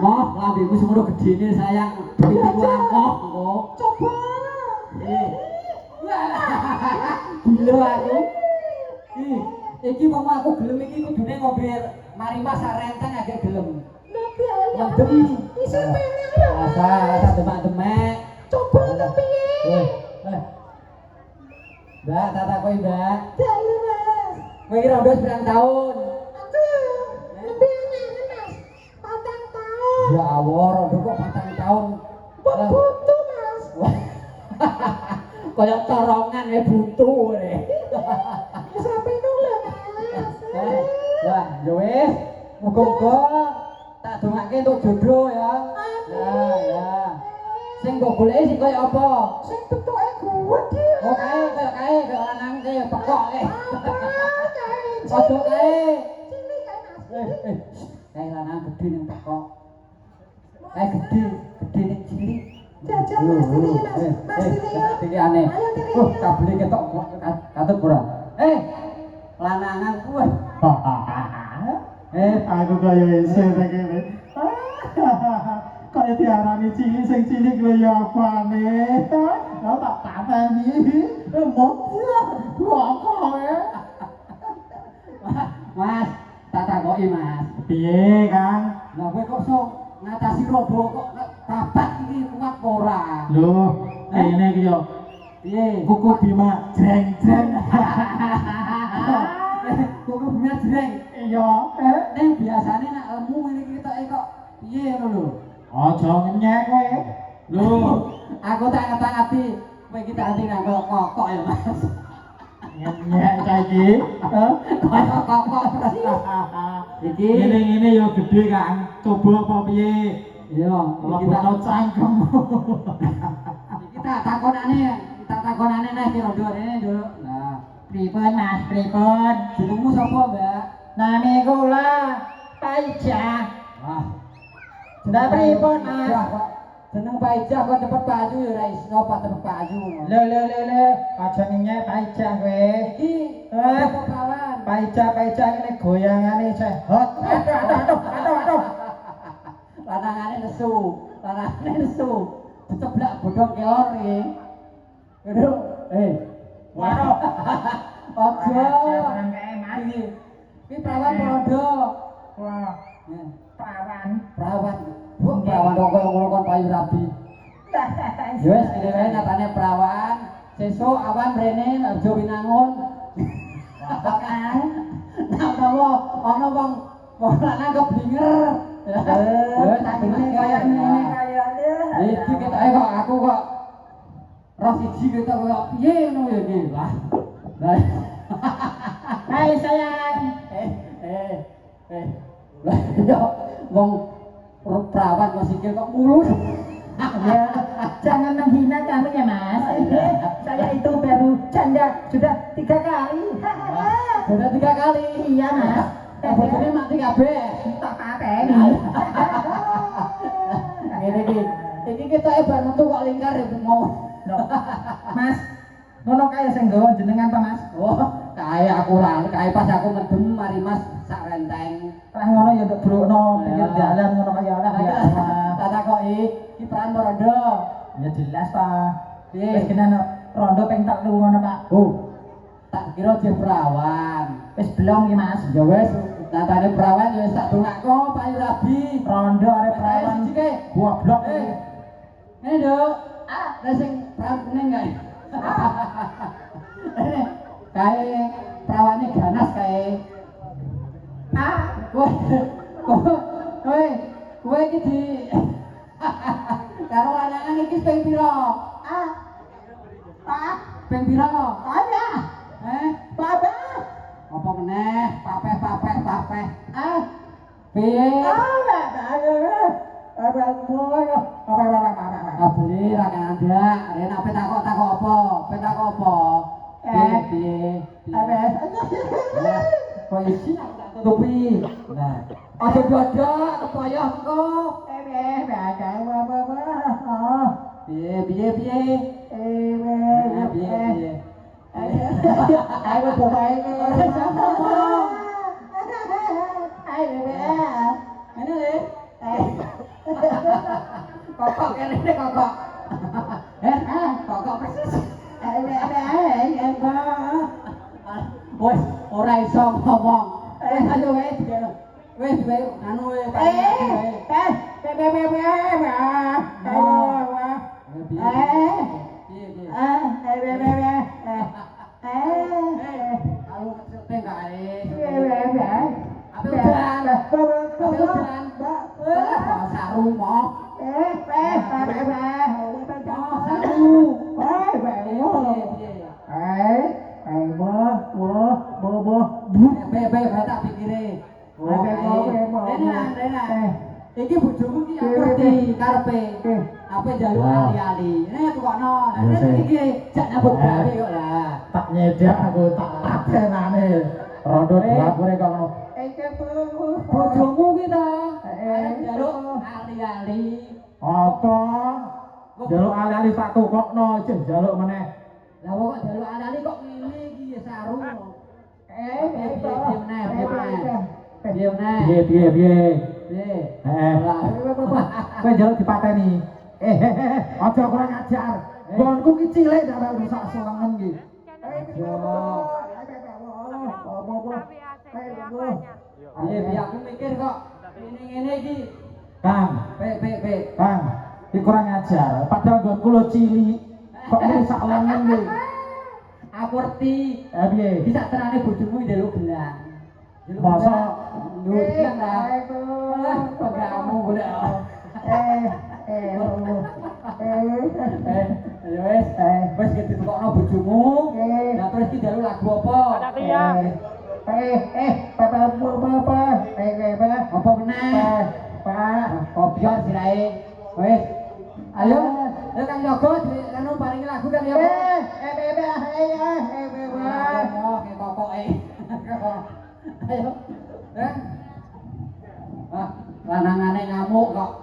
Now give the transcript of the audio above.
Moh, lambemu semono gedene sayang. Pipiku amoh kok. Coba. Gila aku. Iki wong aku gelem iki kudune ngombe Marimas sak renteng agak gelem. Nabi ayo. Mendem. Iso penak ya. Rasa demak-demek. Coba to piye? Mbak, tak takoki, Mbak. Ya iya Mas. Kowe iki rondo pirang taun? Aku lebih enak Mas. 4 tahun. Ya Allah, rondo kok 4 taun. Butuh Mas. Kayak corongan ya buntu nih. Sampai dulu Mas. Lah, ya wis. Muga-muga tak dongake untuk jodoh ya. Ya. Sing mbok goleki sing kaya apa? Sing bentuke gede. Oh, kae lanang kaya pekok kae. Kae. Ojo kae. Sini kae Mas. Kae lanang gede ning pekok. Kae gede ning cilik. Jajal Mas Tiri Mas. Mas Tiri. Tiri aneh. Ayo Tiri. Kabeli ketok katut ora. Lanangan kuwi. Aku kaya isih ta kene. Kaya diarani cilik sing cilik lho ya apane. Lah tak pateni. Emot. Kok Mas, tak takoki Mas. piye, Kang? Lah kowe kok sok ngatasi robo kok babat iki kuat apa ora? Lho, kene iki yo Piye? kuku Bima jreng-jreng. Kuku bumi jreng. Iya, Ning biasane nek lemu ngene iki ketoke kok piye ngono lho. aja ngenyek kowe. Lho, Aku tak ngerti kowe iki tak anti nganggo kokok ya Mas. ngenyek saiki. Kaya kokok terus. Iki Ngene-ngene yo gedhe, Kang. Coba apa piye? iya, iki tak Lebono cangkem. iki tak takonane nek iki rondo rene, Nduk. Nah, Pripun, Mas? Pripun? jenengmu sapa, Mbak? Nami kula Paija. Wah. Ndak pripun, Mas? Wah, kok jeneng Pak Ijah kok cepet payu ya ora iso Pak cepet payu. Lho, aja ngenyek Paija kowe. Iki apa kawan? Paija ngene goyangane isih hot. Aduh. Lanangane nesu. Diceblak bodhong kelor iki. Aduh, Waduh. Ojo. Mas. Iki perawan rondo. Wah, perawan. Perawan. Bu, perawan kok koyo ngono kon payu rabi. Ya wis kene wae natane perawan. Sesuk awan rene aja winangun. Ana wong lanang keblinger. Tak ngene kaya ngene kaya iki ketoke kok aku kok roh siji ketok kaya piye ngono ya iki. Lah. Hai sayang. Lah yo wong perawan kok sikil kok mulus. Ya, jangan menghina kami ya Mas. Saya itu baru janda sudah 3 kali. Sudah 3 kali. Iya Mas. Bojone mati kabeh. Tak pateni. Ngene iki. Iki ketoke bar metu kok lingkar ya mau. Mas, ngono kae sing nggawa jenengan ta Mas? Oh, kae aku lah, kae pas aku mendem mari Mas sak renteng. Lah ngono ya nduk brokno pinggir dalan ngono kaya lah ya. Tak takoki, iki peran rondo. Ya jelas ta. Piye? Wis kena rondo ping 3 ngono Pak. Tak kira je perawan. Wis belum iki Mas. Ya wis, natane perawan ya wis tak dongakno Pak Rabi. Rondo arep perawan. Siji kae. Goblok. Ngene, Nduk. Lah sing perawan kuning kae. Kae perawane ganas kae. Kowe iki di karo lanangan iki ping pira? Pak, Ping pira? ada. Papa. Apa meneh? Papeh. Piye? Beli ra kandak. Rene ape takok apa? Petakok apa? Piye? Kok isi aku tak tutupi. Nah, aja dadak kepoyoh engko. Piye? Piye? Ayo bapak ini. Ngene le. Kokok kene kokok. Kokok persis. Wes ora iso ngomong. Ayo wes. Wes anu wes. Kalau kecil kae. Apa udan? Saru mau. Tak pikire. Iki bojomu ki ngerti karepe. Apa njaluk ali-ali. Nek tukokno. Nek iki jak nyambut gawe kok lah. Tak nyedak aku tak patenane. Rondo dapure kok ngono. Bojomu ki ta. Njaluk ali-ali. Apa? Njaluk ali-ali tak tukokno, jeng njaluk meneh. Lah kok njaluk ali-ali kok ngene iki ya saru. Piye? Kowe njaluk dipateni. Aja kurang ajar. Nggonku ki cilik ndak ora rusak selengen ki. Piye aku mikir kok ngene iki. Kang, Kang, iki kurang ajar. Padahal nggonku lo cilik. Kok rusak lengen ki? Aku ngerti. Piye? Bisa terane bojomu njaluk gelang. Masa nyuwun gelang lah. Pegamu golek. Ayo wis ditukokno bojomu. Lah terus iki njaluk lagu apa? Apa meneh? Kopior sirahe. Wis. Ayo Kang Yogo anu paringi lagu Kang Yogo. Kokoke. Ayo. Lanangane ngamuk kok.